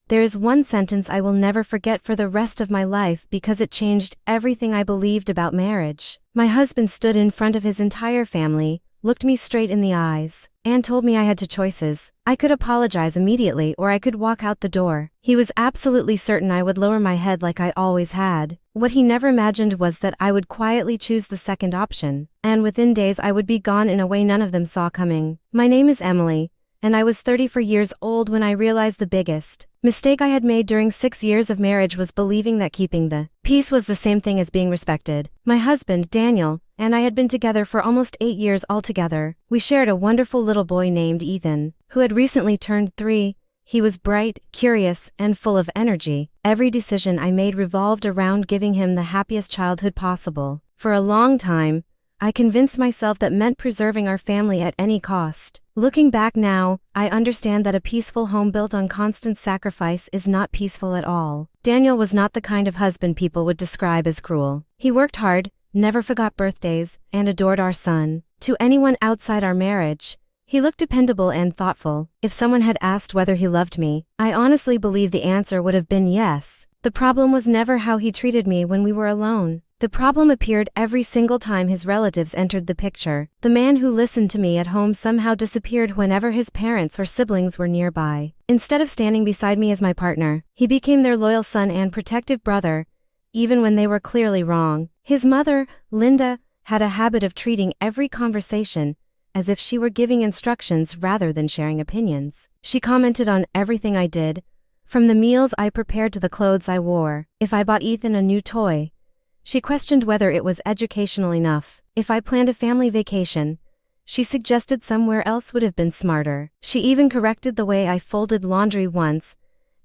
There is one sentence I will never forget for the rest of my life because it changed everything I believed about marriage. My husband stood in front of his entire family, looked me straight in the eyes, and told me I had two choices. I could apologize immediately or I could walk out the door. He was absolutely certain I would lower my head like I always had. What he never imagined was that I would quietly choose the second option, and within days I would be gone in a way none of them saw coming. My name is Emily, and I was 34 years old when I realized the biggest mistake I had made during 6 years of marriage was believing that keeping the peace was the same thing as being respected. My husband, Daniel, and I had been together for almost 8 years altogether. We shared a wonderful little boy named Ethan, who had recently turned 3. He was bright, curious, and full of energy. Every decision I made revolved around giving him the happiest childhood possible. For a long time, I convinced myself that meant preserving our family at any cost. Looking back now, I understand that a peaceful home built on constant sacrifice is not peaceful at all. Daniel was not the kind of husband people would describe as cruel. He worked hard, never forgot birthdays, and adored our son. To anyone outside our marriage, he looked dependable and thoughtful. If someone had asked whether he loved me, I honestly believe the answer would have been yes. The problem was never how he treated me when we were alone. The problem appeared every single time his relatives entered the picture. The man who listened to me at home somehow disappeared whenever his parents or siblings were nearby. Instead of standing beside me as my partner, he became their loyal son and protective brother, even when they were clearly wrong. His mother, Linda, had a habit of treating every conversation as if she were giving instructions rather than sharing opinions. She commented on everything I did, from the meals I prepared to the clothes I wore. If I bought Ethan a new toy, she questioned whether it was educational enough. If I planned a family vacation, she suggested somewhere else would have been smarter. She even corrected the way I folded laundry once,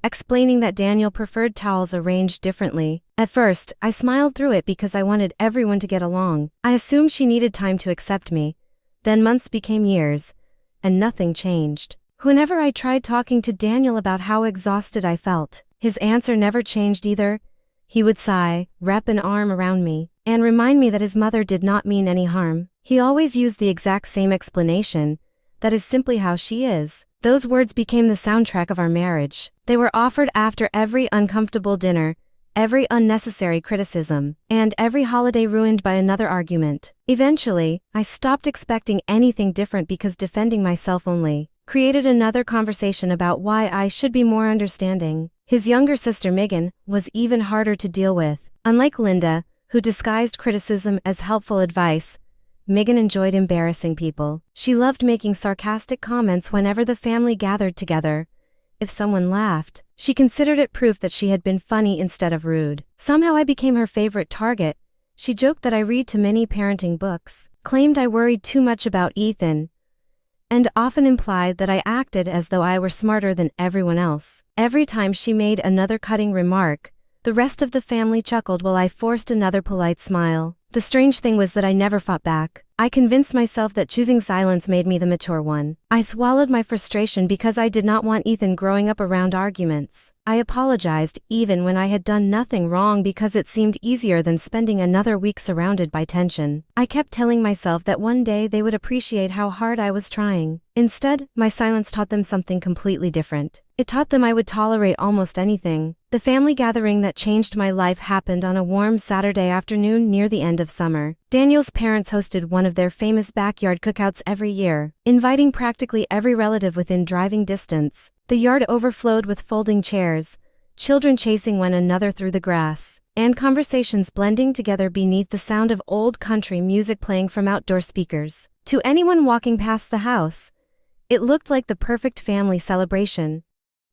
explaining that Daniel preferred towels arranged differently. At first, I smiled through it because I wanted everyone to get along. I assumed she needed time to accept me. Then months became years, and nothing changed. Whenever I tried talking to Daniel about how exhausted I felt, his answer never changed either. He would sigh, wrap an arm around me, and remind me that his mother did not mean any harm. He always used the exact same explanation, "That is simply how she is." Those words became the soundtrack of our marriage. They were offered after every uncomfortable dinner, every unnecessary criticism, and every holiday ruined by another argument. Eventually, I stopped expecting anything different because defending myself only created another conversation about why I should be more understanding. His younger sister Megan was even harder to deal with. Unlike Linda, who disguised criticism as helpful advice, Megan enjoyed embarrassing people. She loved making sarcastic comments whenever the family gathered together. If someone laughed, she considered it proof that she had been funny instead of rude. Somehow I became her favorite target. She joked that I read too many parenting books, claimed I worried too much about Ethan, and often implied that I acted as though I were smarter than everyone else. Every time she made another cutting remark, the rest of the family chuckled while I forced another polite smile. The strange thing was that I never fought back. I convinced myself that choosing silence made me the mature one. I swallowed my frustration because I did not want Ethan growing up around arguments. I apologized even when I had done nothing wrong because it seemed easier than spending another week surrounded by tension. I kept telling myself that one day they would appreciate how hard I was trying. Instead, my silence taught them something completely different. It taught them I would tolerate almost anything. The family gathering that changed my life happened on a warm Saturday afternoon near the end of summer. Daniel's parents hosted one of their famous backyard cookouts every year, inviting practically every relative within driving distance. The yard overflowed with folding chairs, children chasing one another through the grass, and conversations blending together beneath the sound of old country music playing from outdoor speakers. To anyone walking past the house, it looked like the perfect family celebration.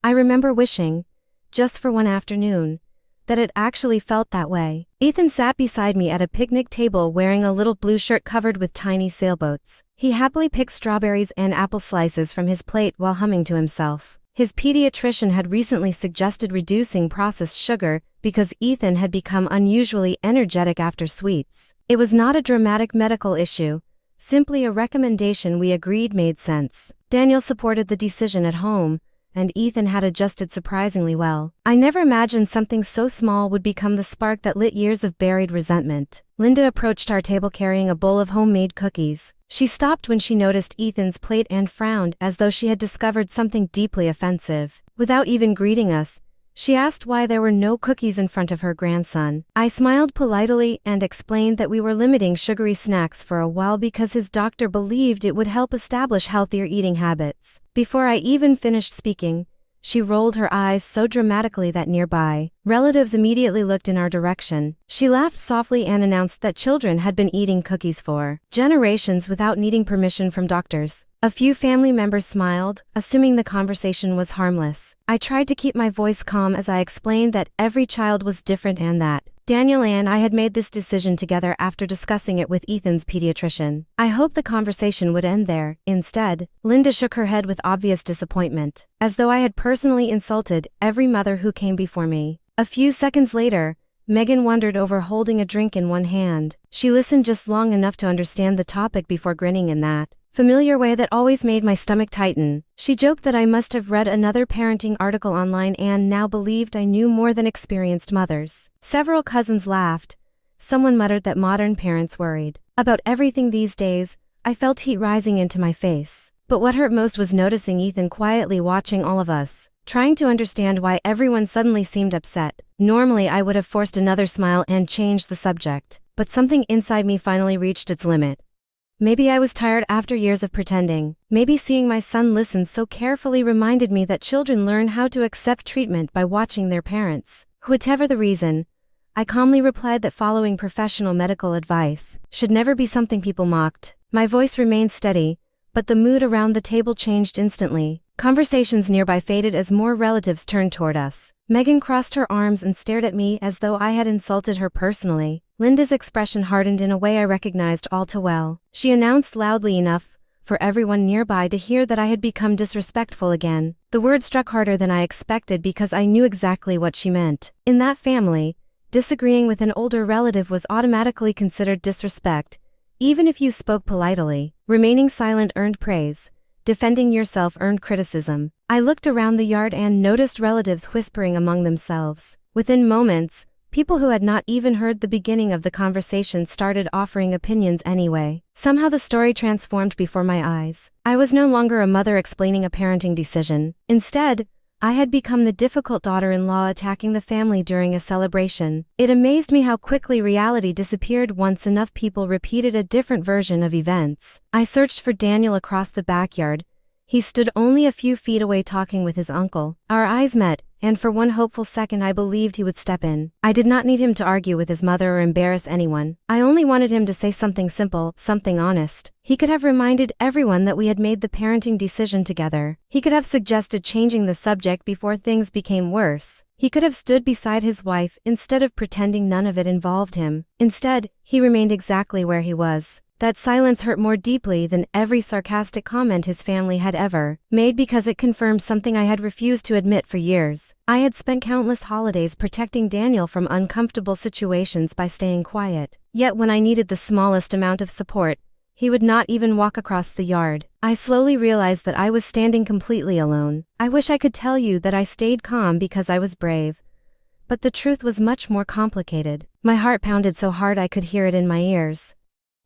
I remember wishing, just for one afternoon, that it actually felt that way. Ethan sat beside me at a picnic table wearing a little blue shirt covered with tiny sailboats. He happily picked strawberries and apple slices from his plate while humming to himself. His pediatrician had recently suggested reducing processed sugar because Ethan had become unusually energetic after sweets. It was not a dramatic medical issue, simply a recommendation we agreed made sense. Daniel supported the decision at home, and Ethan had adjusted surprisingly well. I never imagined something so small would become the spark that lit years of buried resentment. Linda approached our table carrying a bowl of homemade cookies. She stopped when she noticed Ethan's plate and frowned as though she had discovered something deeply offensive. Without even greeting us, she asked why there were no cookies in front of her grandson. I smiled politely and explained that we were limiting sugary snacks for a while because his doctor believed it would help establish healthier eating habits. Before I even finished speaking, she rolled her eyes so dramatically that nearby relatives immediately looked in our direction. She laughed softly and announced that children had been eating cookies for generations without needing permission from doctors. A few family members smiled, assuming the conversation was harmless. I tried to keep my voice calm as I explained that every child was different and that Daniel and I had made this decision together after discussing it with Ethan's pediatrician. I hoped the conversation would end there. Instead, Linda shook her head with obvious disappointment, as though I had personally insulted every mother who came before me. A few seconds later, Megan wandered over holding a drink in one hand. She listened just long enough to understand the topic before grinning in that familiar way that always made my stomach tighten. She joked that I must have read another parenting article online and now believed I knew more than experienced mothers. Several cousins laughed. Someone muttered that modern parents worried about everything these days. I felt heat rising into my face. But what hurt most was noticing Ethan quietly watching all of us, trying to understand why everyone suddenly seemed upset. Normally I would have forced another smile and changed the subject, but something inside me finally reached its limit. Maybe I was tired after years of pretending. Maybe seeing my son listen so carefully reminded me that children learn how to accept treatment by watching their parents. Whatever the reason, I calmly replied that following professional medical advice should never be something people mocked. My voice remained steady, but the mood around the table changed instantly. Conversations nearby faded as more relatives turned toward us. Megan crossed her arms and stared at me as though I had insulted her personally. Linda's expression hardened in a way I recognized all too well. She announced loudly enough for everyone nearby to hear that I had become disrespectful again. The word struck harder than I expected because I knew exactly what she meant. In that family, disagreeing with an older relative was automatically considered disrespect, even if you spoke politely. Remaining silent earned praise. Defending yourself earned criticism. I looked around the yard and noticed relatives whispering among themselves. Within moments, people who had not even heard the beginning of the conversation started offering opinions anyway. Somehow the story transformed before my eyes. I was no longer a mother explaining a parenting decision. Instead, I had become the difficult daughter-in-law attacking the family during a celebration. It amazed me how quickly reality disappeared once enough people repeated a different version of events. I searched for Daniel across the backyard. He stood only a few feet away talking with his uncle. Our eyes met, and for one hopeful second I believed he would step in. I did not need him to argue with his mother or embarrass anyone. I only wanted him to say something simple, something honest. He could have reminded everyone that we had made the parenting decision together. He could have suggested changing the subject before things became worse. He could have stood beside his wife instead of pretending none of it involved him. Instead, he remained exactly where he was. That silence hurt more deeply than every sarcastic comment his family had ever made because it confirmed something I had refused to admit for years. I had spent countless holidays protecting Daniel from uncomfortable situations by staying quiet. Yet when I needed the smallest amount of support, he would not even walk across the yard. I slowly realized that I was standing completely alone. I wish I could tell you that I stayed calm because I was brave. But the truth was much more complicated. My heart pounded so hard I could hear it in my ears.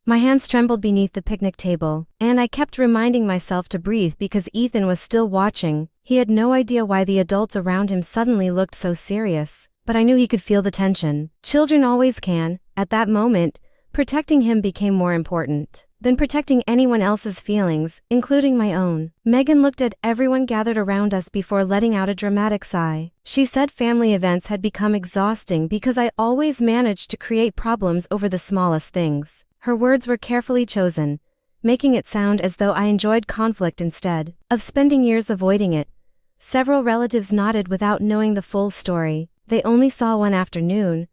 My hands trembled beneath the picnic table, and I kept reminding myself to breathe because Ethan was still watching. He had no idea why the adults around him suddenly looked so serious, but I knew he could feel the tension. Children always can. At that moment, protecting him became more important than protecting anyone else's feelings, including my own. Megan looked at everyone gathered around us before letting out a dramatic sigh. She said family events had become exhausting because I always managed to create problems over the smallest things. Her words were carefully chosen, making it sound as though I enjoyed conflict instead of spending years avoiding it. Several relatives nodded without knowing the full story. They only saw one afternoon.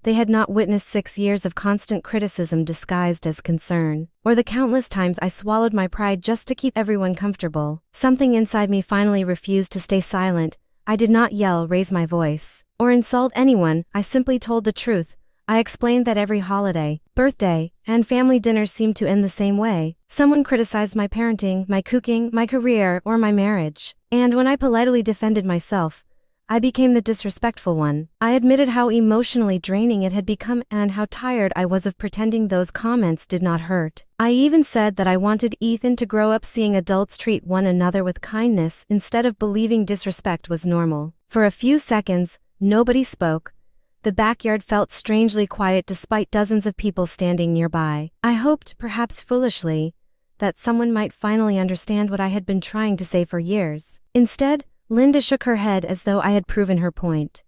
They had not witnessed 6 years of constant criticism disguised as concern, or the countless times I swallowed my pride just to keep everyone comfortable. Something inside me finally refused to stay silent. I did not yell, raise my voice, or insult anyone. I simply told the truth. I explained that every holiday, birthday, and family dinner seemed to end the same way. Someone criticized my parenting, my cooking, my career, or my marriage. And when I politely defended myself, I became the disrespectful one. I admitted how emotionally draining it had become and how tired I was of pretending those comments did not hurt. I even said that I wanted Ethan to grow up seeing adults treat one another with kindness instead of believing disrespect was normal. For a few seconds, nobody spoke. The backyard felt strangely quiet despite dozens of people standing nearby. I hoped, perhaps foolishly, that someone might finally understand what I had been trying to say for years. Instead, Linda shook her head as though I had proven her point.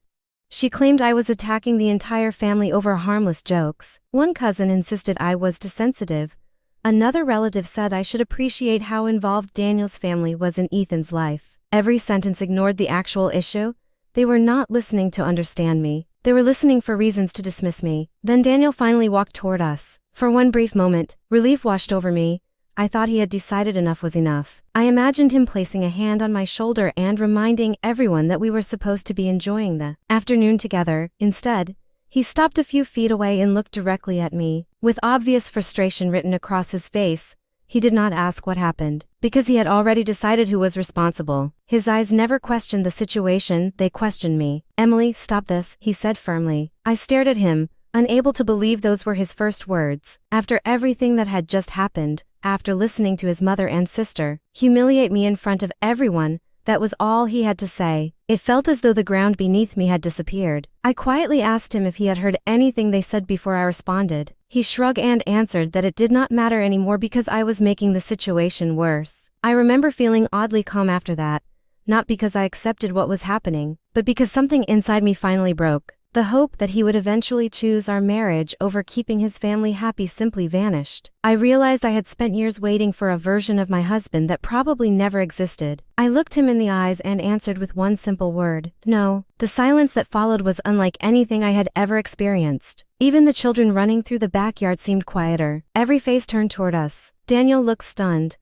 She claimed I was attacking the entire family over harmless jokes. One cousin insisted I was too sensitive. Another relative said I should appreciate how involved Daniel's family was in Ethan's life. Every sentence ignored the actual issue. They were not listening to understand me. They were listening for reasons to dismiss me. Then Daniel finally walked toward us. For one brief moment, relief washed over me. I thought he had decided enough was enough. I imagined him placing a hand on my shoulder and reminding everyone that we were supposed to be enjoying the afternoon together. Instead, he stopped a few feet away and looked directly at me. With obvious frustration written across his face, he did not ask what happened, because he had already decided who was responsible. His eyes never questioned the situation, they questioned me. "Emily, stop this," he said firmly. I stared at him, unable to believe those were his first words. After everything that had just happened, after listening to his mother and sister humiliate me in front of everyone, that was all he had to say. It felt as though the ground beneath me had disappeared. I quietly asked him if he had heard anything they said before I responded. He shrugged and answered that it did not matter anymore because I was making the situation worse. I remember feeling oddly calm after that, not because I accepted what was happening, but because something inside me finally broke. The hope that he would eventually choose our marriage over keeping his family happy simply vanished. I realized I had spent years waiting for a version of my husband that probably never existed. I looked him in the eyes and answered with one simple word: no. The silence that followed was unlike anything I had ever experienced. Even the children running through the backyard seemed quieter. Every face turned toward us. Daniel looked stunned,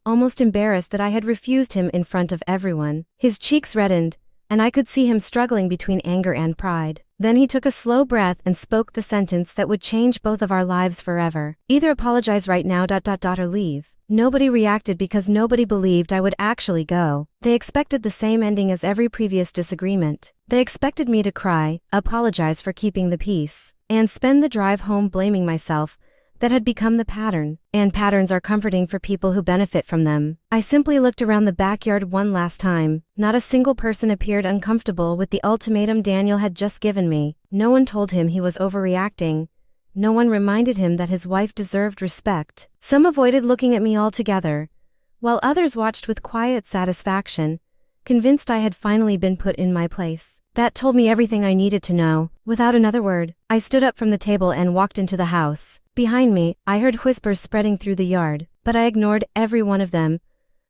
almost embarrassed that I had refused him in front of everyone. His cheeks reddened, and I could see him struggling between anger and pride. Then he took a slow breath and spoke the sentence that would change both of our lives forever. "Either apologize right now or leave." Nobody reacted because nobody believed I would actually go. They expected the same ending as every previous disagreement. They expected me to cry, apologize for keeping the peace, and spend the drive home blaming myself. That had become the pattern, and patterns are comforting for people who benefit from them. I simply looked around the backyard one last time. Not a single person appeared uncomfortable with the ultimatum Daniel had just given me. No one told him he was overreacting. No one reminded him that his wife deserved respect. Some avoided looking at me altogether, while others watched with quiet satisfaction, convinced I had finally been put in my place. That told me everything I needed to know. Without another word, I stood up from the table and walked into the house. Behind me, I heard whispers spreading through the yard, but I ignored every one of them.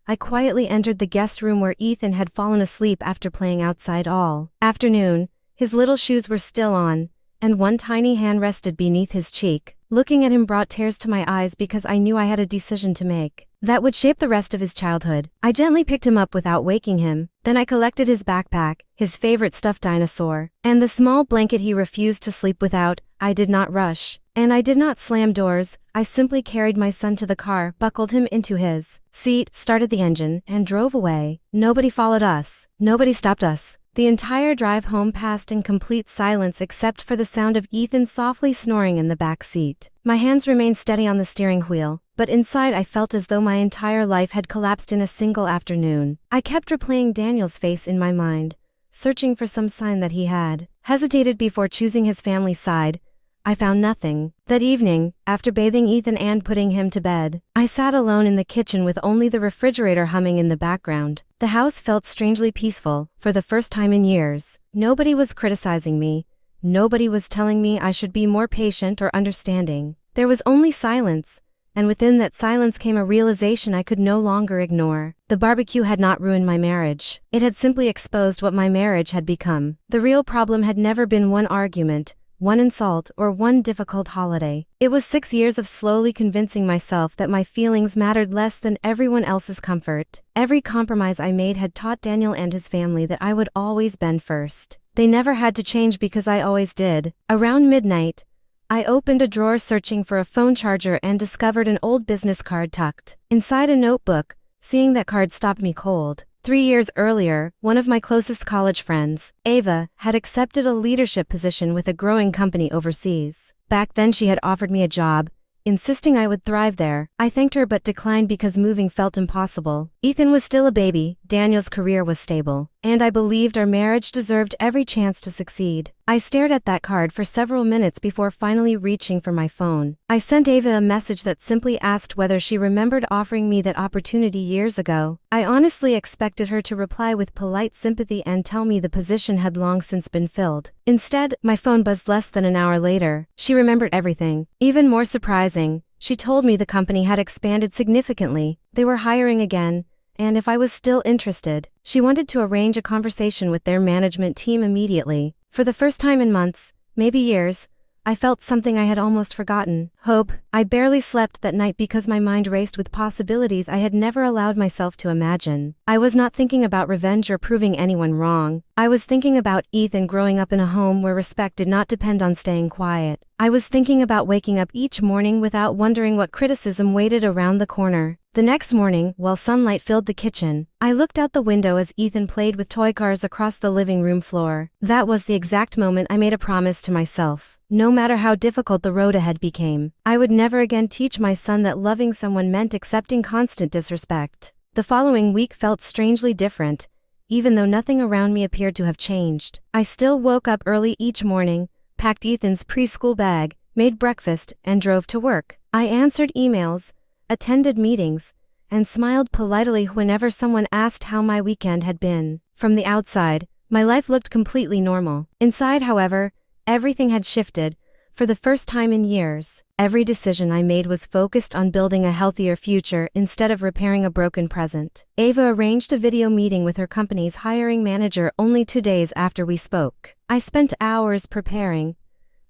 I quietly entered the guest room where Ethan had fallen asleep after playing outside all afternoon. His little shoes were still on, and one tiny hand rested beneath his cheek. Looking at him brought tears to my eyes because I knew I had a decision to make that would shape the rest of his childhood. I gently picked him up without waking him. Then I collected his backpack, his favorite stuffed dinosaur, and the small blanket he refused to sleep without. I did not rush, and I did not slam doors. I simply carried my son to the car, buckled him into his seat, started the engine, and drove away. Nobody followed us. Nobody stopped us. The entire drive home passed in complete silence except for the sound of Ethan softly snoring in the back seat. My hands remained steady on the steering wheel, but inside I felt as though my entire life had collapsed in a single afternoon. I kept replaying Daniel's face in my mind, searching for some sign that he had hesitated before choosing his family's side. I found nothing. That evening, after bathing Ethan and putting him to bed, I sat alone in the kitchen with only the refrigerator humming in the background. The house felt strangely peaceful. For the first time in years, nobody was criticizing me. Nobody was telling me I should be more patient or understanding. There was only silence, and within that silence came a realization I could no longer ignore. The barbecue had not ruined my marriage. It had simply exposed what my marriage had become. The real problem had never been one argument, one insult, or one difficult holiday. It was 6 years of slowly convincing myself that my feelings mattered less than everyone else's comfort. Every compromise I made had taught Daniel and his family that I would always bend first. They never had to change because I always did. Around midnight, I opened a drawer searching for a phone charger and discovered an old business card tucked inside a notebook. Seeing that card stopped me cold. 3 years earlier, one of my closest college friends, Ava, had accepted a leadership position with a growing company overseas. Back then she had offered me a job, insisting I would thrive there. I thanked her but declined because moving felt impossible. Ethan was still a baby, Daniel's career was stable, and I believed our marriage deserved every chance to succeed. I stared at that card for several minutes before finally reaching for my phone. I sent Ava a message that simply asked whether she remembered offering me that opportunity years ago. I honestly expected her to reply with polite sympathy and tell me the position had long since been filled. Instead, my phone buzzed less than an hour later. She remembered everything. Even more surprising, she told me the company had expanded significantly, they were hiring again, and if I was still interested, she wanted to arrange a conversation with their management team immediately. For the first time in months, maybe years, I felt something I had almost forgotten. Hope. I barely slept that night because my mind raced with possibilities I had never allowed myself to imagine. I was not thinking about revenge or proving anyone wrong. I was thinking about Ethan growing up in a home where respect did not depend on staying quiet. I was thinking about waking up each morning without wondering what criticism waited around the corner. The next morning, while sunlight filled the kitchen, I looked out the window as Ethan played with toy cars across the living room floor. That was the exact moment I made a promise to myself. No matter how difficult the road ahead became, I would never again teach my son that loving someone meant accepting constant disrespect. The following week felt strangely different, even though nothing around me appeared to have changed. I still woke up early each morning, packed Ethan's preschool bag, made breakfast, and drove to work. I answered emails, attended meetings, and smiled politely whenever someone asked how my weekend had been. From the outside, my life looked completely normal. Inside, however, everything had shifted. For the first time in years, every decision I made was focused on building a healthier future instead of repairing a broken present. Ava arranged a video meeting with her company's hiring manager only 2 days after we spoke. I spent hours preparing,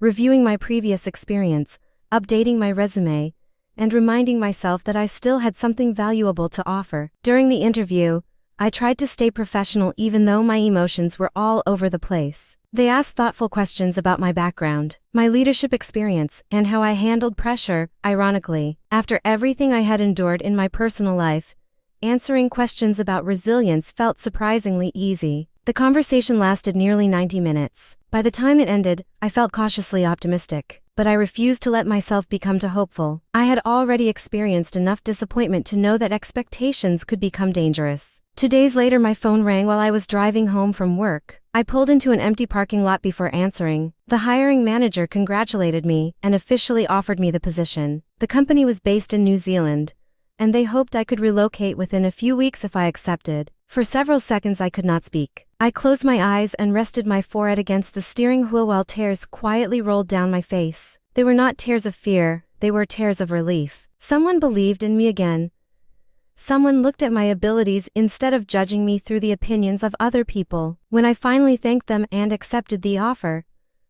reviewing my previous experience, updating my resume, and reminding myself that I still had something valuable to offer. During the interview, I tried to stay professional even though my emotions were all over the place. They asked thoughtful questions about my background, my leadership experience, and how I handled pressure. Ironically, after everything I had endured in my personal life, answering questions about resilience felt surprisingly easy. The conversation lasted nearly 90 minutes. By the time it ended, I felt cautiously optimistic. But I refused to let myself become too hopeful. I had already experienced enough disappointment to know that expectations could become dangerous. 2 days later, my phone rang while I was driving home from work. I pulled into an empty parking lot before answering. The hiring manager congratulated me and officially offered me the position. The company was based in New Zealand, and they hoped I could relocate within a few weeks if I accepted. For several seconds I could not speak. I closed my eyes and rested my forehead against the steering wheel while tears quietly rolled down my face. They were not tears of fear, they were tears of relief. Someone believed in me again. Someone looked at my abilities instead of judging me through the opinions of other people. When I finally thanked them and accepted the offer,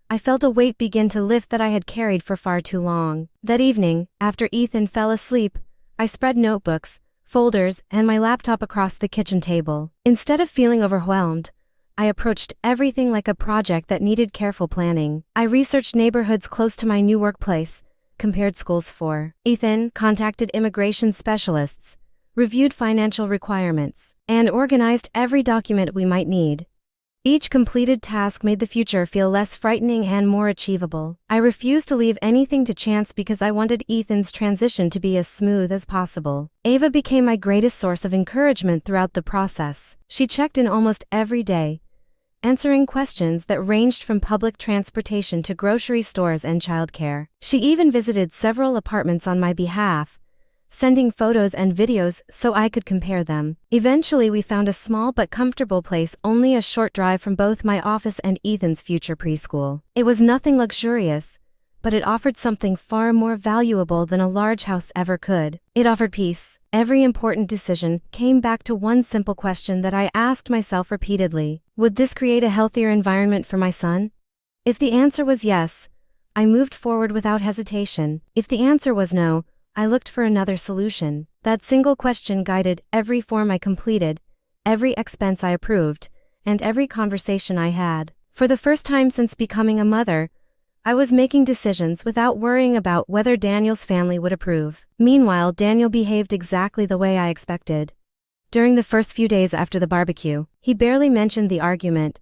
I felt a weight begin to lift that I had carried for far too long. That evening, after Ethan fell asleep, I spread notebooks, folders, and my laptop across the kitchen table. Instead of feeling overwhelmed, I approached everything like a project that needed careful planning. I researched neighborhoods close to my new workplace, compared schools for Ethan, contacted immigration specialists, reviewed financial requirements, and organized every document we might need. Each completed task made the future feel less frightening and more achievable. I refused to leave anything to chance because I wanted Ethan's transition to be as smooth as possible. Ava became my greatest source of encouragement throughout the process. She checked in almost every day, answering questions that ranged from public transportation to grocery stores and childcare. She even visited several apartments on my behalf, sending photos and videos so I could compare them. Eventually we found a small but comfortable place only a short drive from both my office and Ethan's future preschool. It was nothing luxurious, but it offered something far more valuable than a large house ever could. It offered peace. Every important decision came back to one simple question that I asked myself repeatedly. Would this create a healthier environment for my son? If the answer was yes, I moved forward without hesitation. If the answer was no, I looked for another solution. That single question guided every form I completed, every expense I approved, and every conversation I had. For the first time since becoming a mother, I was making decisions without worrying about whether Daniel's family would approve. Meanwhile, Daniel behaved exactly the way I expected. During the first few days after the barbecue, he barely mentioned the argument.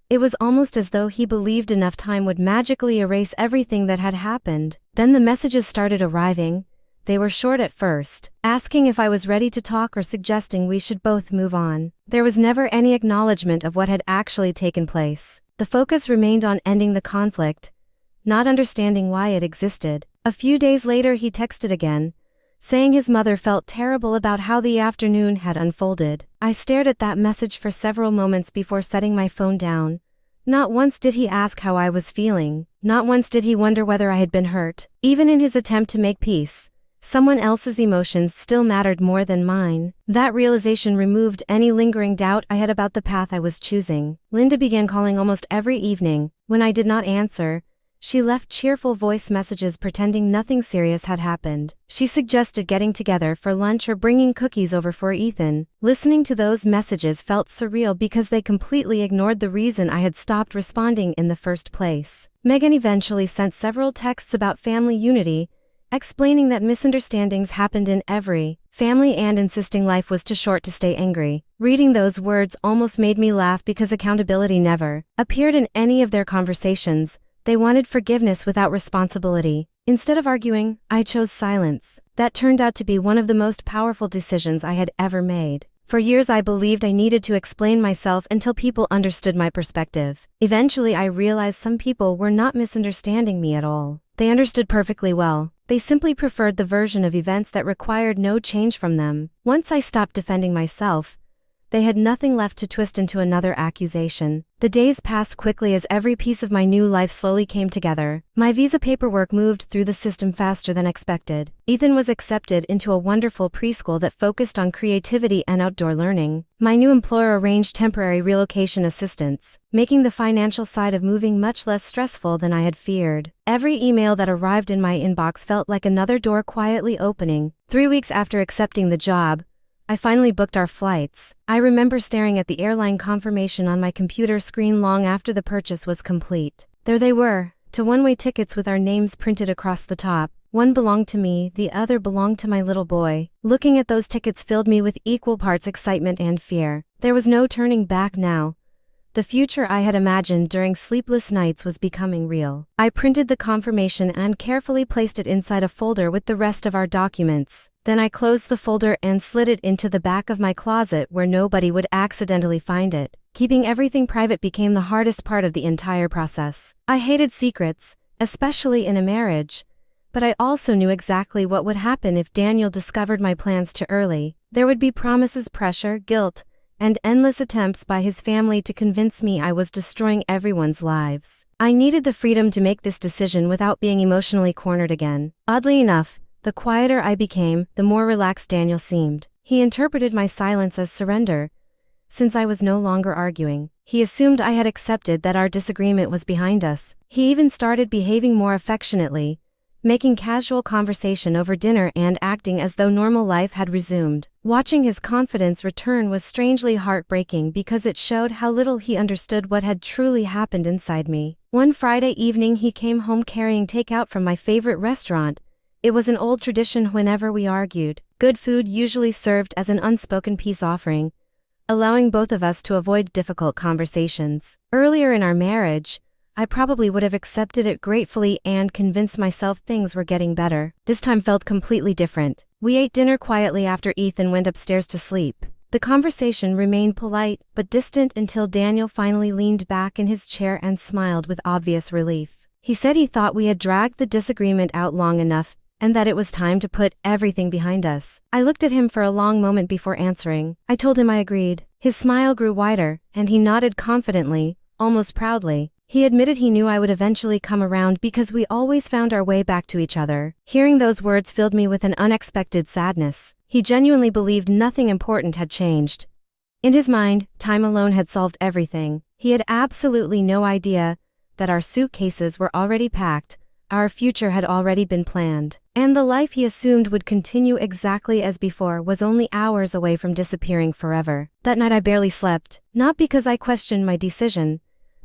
It was almost as though he believed enough time would magically erase everything that had happened. Then the messages started arriving. They were short at first, asking if I was ready to talk or suggesting we should both move on. There was never any acknowledgement of what had actually taken place. The focus remained on ending the conflict, not understanding why it existed. A few days later he texted again, saying his mother felt terrible about how the afternoon had unfolded. I stared at that message for several moments before setting my phone down. Not once did he ask how I was feeling. Not once did he wonder whether I had been hurt. Even in his attempt to make peace, someone else's emotions still mattered more than mine. That realization removed any lingering doubt I had about the path I was choosing. Linda began calling almost every evening. When I did not answer, she left cheerful voice messages pretending nothing serious had happened. She suggested getting together for lunch or bringing cookies over for Ethan. Listening to those messages felt surreal because they completely ignored the reason I had stopped responding in the first place. Megan eventually sent several texts about family unity, explaining that misunderstandings happened in every family and insisting life was too short to stay angry. Reading those words almost made me laugh because accountability never appeared in any of their conversations. They wanted forgiveness without responsibility. Instead of arguing, I chose silence. That turned out to be one of the most powerful decisions I had ever made. For years I believed I needed to explain myself until people understood my perspective. Eventually I realized some people were not misunderstanding me at all. They understood perfectly well. They simply preferred the version of events that required no change from them. Once I stopped defending myself, they had nothing left to twist into another accusation. The days passed quickly as every piece of my new life slowly came together. My visa paperwork moved through the system faster than expected. Ethan was accepted into a wonderful preschool that focused on creativity and outdoor learning. My new employer arranged temporary relocation assistance, making the financial side of moving much less stressful than I had feared. Every email that arrived in my inbox felt like another door quietly opening. 3 weeks after accepting the job, I finally booked our flights. I remember staring at the airline confirmation on my computer screen long after the purchase was complete. There they were, two one-way tickets with our names printed across the top. One belonged to me, the other belonged to my little boy. Looking at those tickets filled me with equal parts excitement and fear. There was no turning back now. The future I had imagined during sleepless nights was becoming real. I printed the confirmation and carefully placed it inside a folder with the rest of our documents. Then I closed the folder and slid it into the back of my closet where nobody would accidentally find it. Keeping everything private became the hardest part of the entire process. I hated secrets, especially in a marriage, but I also knew exactly what would happen if Daniel discovered my plans too early. There would be promises, pressure, guilt, and endless attempts by his family to convince me I was destroying everyone's lives. I needed the freedom to make this decision without being emotionally cornered again. Oddly enough, the quieter I became, the more relaxed Daniel seemed. He interpreted my silence as surrender. Since I was no longer arguing, he assumed I had accepted that our disagreement was behind us. He even started behaving more affectionately, making casual conversation over dinner and acting as though normal life had resumed. Watching his confidence return was strangely heartbreaking because it showed how little he understood what had truly happened inside me. One Friday evening he came home carrying takeout from my favorite restaurant. It was an old tradition whenever we argued. Good food usually served as an unspoken peace offering, allowing both of us to avoid difficult conversations. Earlier in our marriage, I probably would have accepted it gratefully and convinced myself things were getting better. This time felt completely different. We ate dinner quietly after Ethan went upstairs to sleep. The conversation remained polite but distant until Daniel finally leaned back in his chair and smiled with obvious relief. He said he thought we had dragged the disagreement out long enough and that it was time to put everything behind us. I looked at him for a long moment before answering. I told him I agreed. His smile grew wider, and he nodded confidently, almost proudly. He admitted he knew I would eventually come around because we always found our way back to each other. Hearing those words filled me with an unexpected sadness. He genuinely believed nothing important had changed. In his mind, time alone had solved everything. He had absolutely no idea that our suitcases were already packed, our future had already been planned, and the life he assumed would continue exactly as before was only hours away from disappearing forever. That night I barely slept, not because I questioned my decision,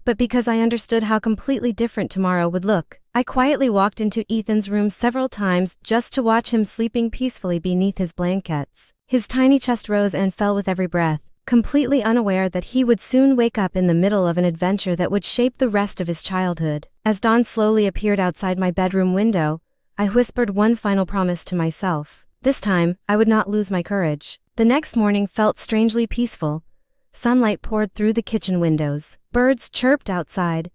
but because I understood how completely different tomorrow would look. I quietly walked into Ethan's room several times just to watch him sleeping peacefully beneath his blankets. His tiny chest rose and fell with every breath, completely unaware that he would soon wake up in the middle of an adventure that would shape the rest of his childhood. As dawn slowly appeared outside my bedroom window, I whispered one final promise to myself. This time, I would not lose my courage. The next morning felt strangely peaceful. Sunlight poured through the kitchen windows, birds chirped outside,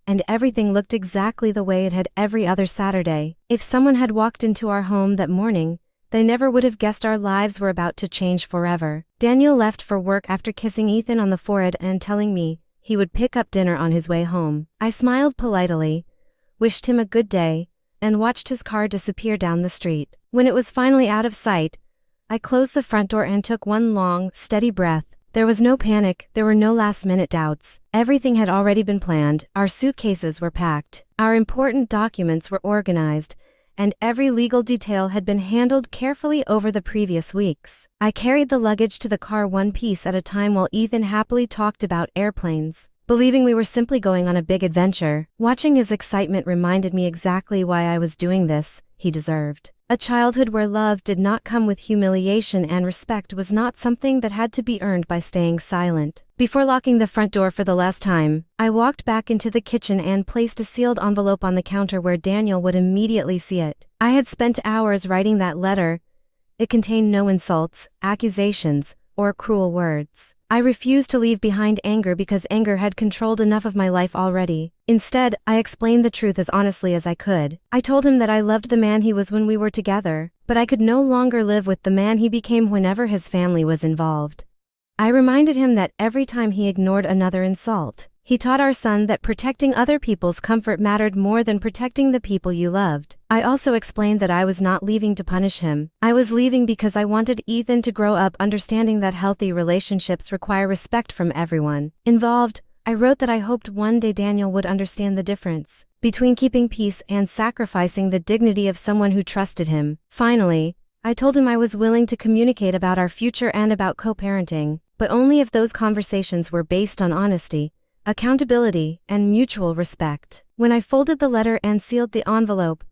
and everything looked exactly the way it had every other Saturday. If someone had walked into our home that morning, they never would have guessed our lives were about to change forever. Daniel left for work after kissing Ethan on the forehead and telling me he would pick up dinner on his way home. I smiled politely, wished him a good day, and watched his car disappear down the street. When it was finally out of sight, I closed the front door and took one long, steady breath. There was no panic, there were no last-minute doubts. Everything had already been planned, our suitcases were packed, our important documents were organized, and every legal detail had been handled carefully over the previous weeks. I carried the luggage to the car one piece at a time while Ethan happily talked about airplanes, believing we were simply going on a big adventure. Watching his excitement reminded me exactly why I was doing this. He deserved a childhood where love did not come with humiliation and respect was not something that had to be earned by staying silent. Before locking the front door for the last time, I walked back into the kitchen and placed a sealed envelope on the counter where Daniel would immediately see it. I had spent hours writing that letter. It contained no insults, accusations, or cruel words. I refused to leave behind anger because anger had controlled enough of my life already. Instead, I explained the truth as honestly as I could. I told him that I loved the man he was when we were together, but I could no longer live with the man he became whenever his family was involved. I reminded him that every time he ignored another insult, he taught our son that protecting other people's comfort mattered more than protecting the people you loved. I also explained that I was not leaving to punish him. I was leaving because I wanted Ethan to grow up understanding that healthy relationships require respect from everyone involved. I wrote that I hoped one day Daniel would understand the difference between keeping peace and sacrificing the dignity of someone who trusted him. Finally, I told him I was willing to communicate about our future and about co-parenting, but only if those conversations were based on honesty, accountability, and mutual respect. When I folded the letter and sealed the envelope,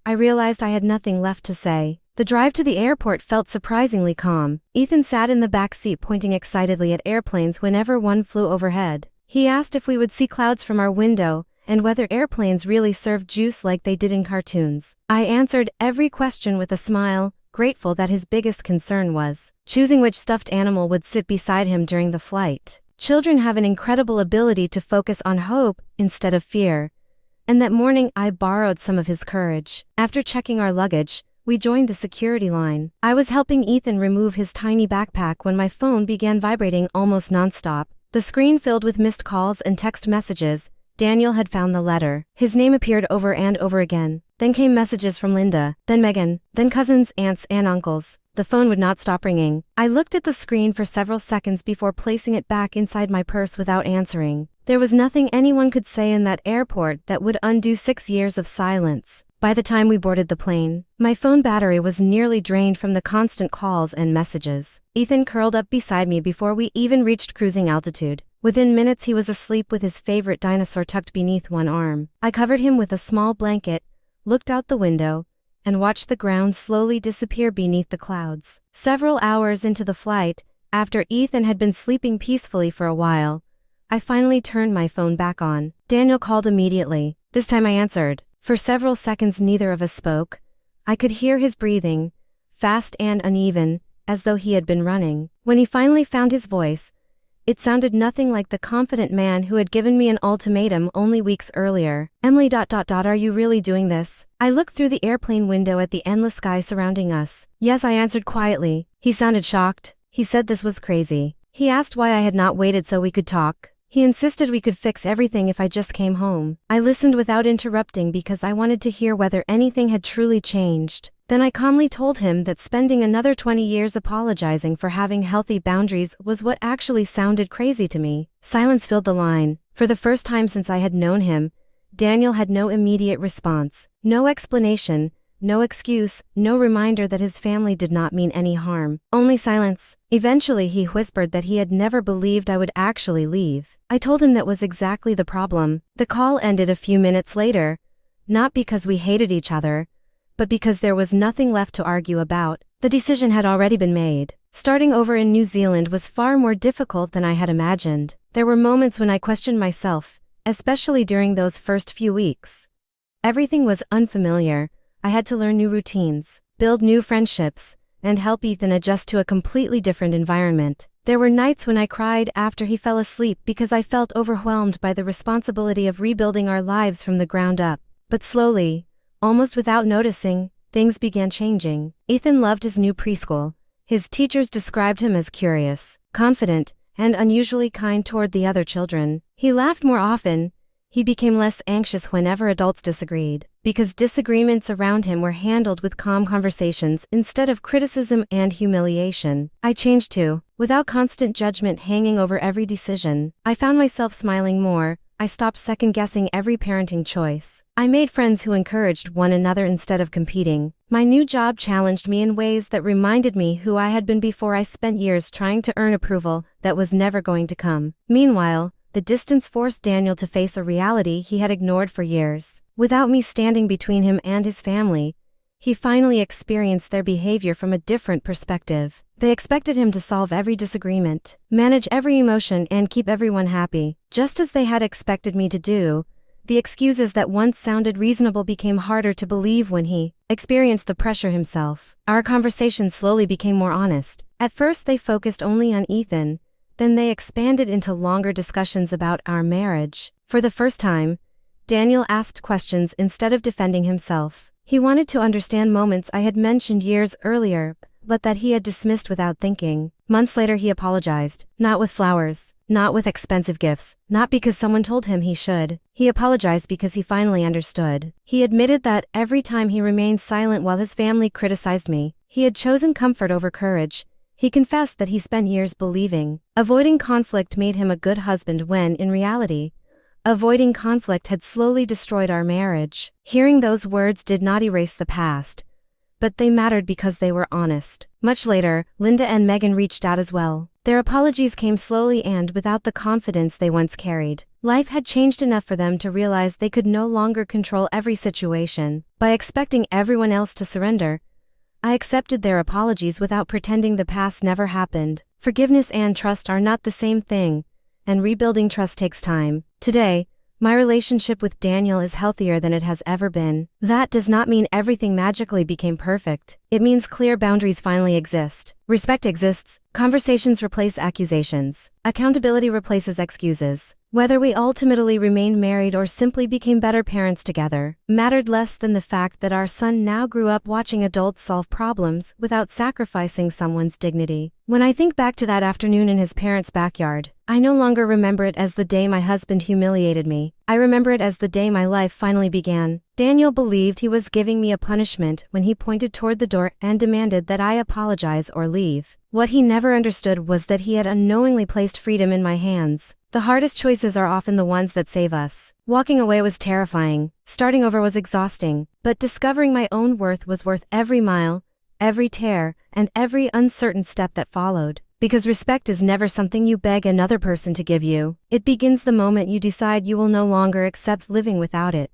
I realized I had nothing left to say. The drive to the airport felt surprisingly calm. Ethan sat in the back seat pointing excitedly at airplanes whenever one flew overhead. He asked if we would see clouds from our window, and whether airplanes really served juice like they did in cartoons. I answered every question with a smile, grateful that his biggest concern was choosing which stuffed animal would sit beside him during the flight. Children have an incredible ability to focus on hope instead of fear, and that morning I borrowed some of his courage. After checking our luggage, we joined the security line. I was helping Ethan remove his tiny backpack when my phone began vibrating almost nonstop. The screen filled with missed calls and text messages. Daniel had found the letter. His name appeared over and over again. Then came messages from Linda, then Megan, then cousins, aunts, and uncles. The phone would not stop ringing. I looked at the screen for several seconds before placing it back inside my purse without answering. There was nothing anyone could say in that airport that would undo 6 years of silence. By the time we boarded the plane, my phone battery was nearly drained from the constant calls and messages. Ethan curled up beside me before we even reached cruising altitude. Within minutes he was asleep with his favorite dinosaur tucked beneath one arm. I covered him with a small blanket, looked out the window, and watched the ground slowly disappear beneath the clouds. Several hours into the flight, after Ethan had been sleeping peacefully for a while, I finally turned my phone back on. Daniel called immediately. This time I answered. For several seconds neither of us spoke. I could hear his breathing, fast and uneven, as though he had been running. When he finally found his voice, it sounded nothing like the confident man who had given me an ultimatum only weeks earlier. Emily ... Are you really doing this? I looked through the airplane window at the endless sky surrounding us. Yes, I answered quietly. He sounded shocked. He said this was crazy. He asked why I had not waited so we could talk. He insisted we could fix everything if I just came home. I listened without interrupting because I wanted to hear whether anything had truly changed. Then I calmly told him that spending another 20 years apologizing for having healthy boundaries was what actually sounded crazy to me. Silence filled the line. For the first time since I had known him, Daniel had no immediate response, no explanation, no excuse, no reminder that his family did not mean any harm. Only silence. Eventually he whispered that he had never believed I would actually leave. I told him that was exactly the problem. The call ended a few minutes later, not because we hated each other, but because there was nothing left to argue about. The decision had already been made. Starting over in New Zealand was far more difficult than I had imagined. There were moments when I questioned myself, especially during those first few weeks. Everything was unfamiliar. I had to learn new routines, build new friendships, and help Ethan adjust to a completely different environment. There were nights when I cried after he fell asleep because I felt overwhelmed by the responsibility of rebuilding our lives from the ground up. But slowly, almost without noticing, things began changing. Ethan loved his new preschool. His teachers described him as curious, confident, and unusually kind toward the other children. He laughed more often. He became less anxious whenever adults disagreed, because disagreements around him were handled with calm conversations instead of criticism and humiliation. I changed too, without constant judgment hanging over every decision. I found myself smiling more. I stopped second-guessing every parenting choice. I made friends who encouraged one another instead of competing. My new job challenged me in ways that reminded me who I had been before I spent years trying to earn approval that was never going to come. Meanwhile, the distance forced Daniel to face a reality he had ignored for years. Without me standing between him and his family, he finally experienced their behavior from a different perspective. They expected him to solve every disagreement, manage every emotion, and keep everyone happy, just as they had expected me to do. The excuses that once sounded reasonable became harder to believe when he experienced the pressure himself. Our conversations slowly became more honest. At first they focused only on Ethan, then they expanded into longer discussions about our marriage. For the first time, Daniel asked questions instead of defending himself. He wanted to understand moments I had mentioned years earlier, but that he had dismissed without thinking. Months later he apologized, not with flowers, not with expensive gifts, not because someone told him he should. He apologized because he finally understood. He admitted that every time he remained silent while his family criticized me, he had chosen comfort over courage. He confessed that he spent years believing avoiding conflict made him a good husband when, in reality, avoiding conflict had slowly destroyed our marriage. Hearing those words did not erase the past, but they mattered because they were honest. Much later, Linda and Megan reached out as well. Their apologies came slowly and without the confidence they once carried. Life had changed enough for them to realize they could no longer control every situation. By expecting everyone else to surrender, I accepted their apologies without pretending the past never happened. Forgiveness and trust are not the same thing, and rebuilding trust takes time. Today, my relationship with Daniel is healthier than it has ever been. That does not mean everything magically became perfect. It means clear boundaries finally exist. Respect exists. Conversations replace accusations. Accountability replaces excuses. Whether we ultimately remained married or simply became better parents together mattered less than the fact that our son now grew up watching adults solve problems without sacrificing someone's dignity. When I think back to that afternoon in his parents' backyard, I no longer remember it as the day my husband humiliated me. I remember it as the day my life finally began. Daniel believed he was giving me a punishment when he pointed toward the door and demanded that I apologize or leave. What he never understood was that he had unknowingly placed freedom in my hands. The hardest choices are often the ones that save us. Walking away was terrifying. Starting over was exhausting. But discovering my own worth was worth every mile, every tear, and every uncertain step that followed. Because respect is never something you beg another person to give you. It begins the moment you decide you will no longer accept living without it.